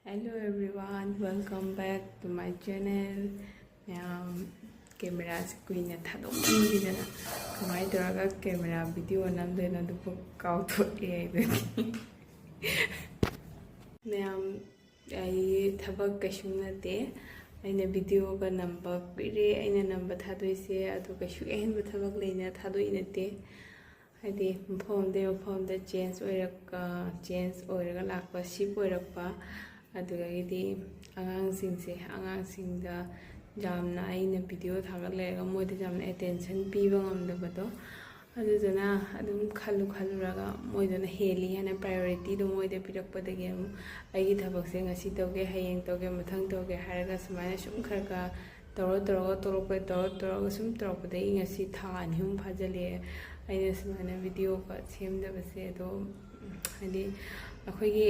Hello everyone, welcome back to my channel. Camera screen at Hadon. My draga camera video and then the book out for a I tabak kashuna day. Aina video ga number pire aina number thadoi se adu kashu en bathabak leina thadoi nate hadi phone de change oiraga lakpa ship oirakpa adugagidi angangsingda jamna aina video thagalega moide jamna attention piba ngamdabado aduduna adum khaluraga moidana heli hana priority do moide pirakpadagi aigi thabakse ngasi toge hayeng toge mathang toge haraga sumana sum kharga toro sum toropdai ngasi tha anhum phajale aina sumana video ka semdabase do hadi अखोगी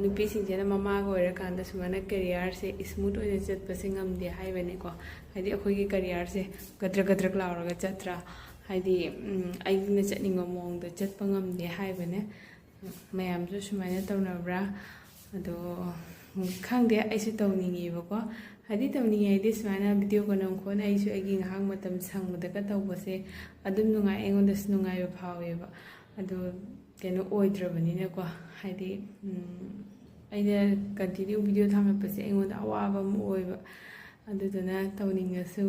नुपी सिंजेना ममा को ओइरकांदा सुमाना career से smooth ओइना चतपसे ngamde हाइबने को हाइदि अखोगी करियर से गद्र लाउरगा चत्रा हाइदि आइगुना चटनिंग मोंग द चतप ngamde हाइबने मयामजु सुमाना तौनब्रा अदो खांगदे आइसु तौनिंगेबको हाइदि तौनिंगेदि सुमाना वीडियो को नंखोन आइसु आइगि ngahang matam sangmudaka tawbase adum nungai engondas nungai ba phaweba अदो केनो ओइद्रबनिना को हाइदि आइना कंटिन्यू वीडियो थांगपसे एंगोंदा अवाबा म ओइबा अदुदना तौनिंगसु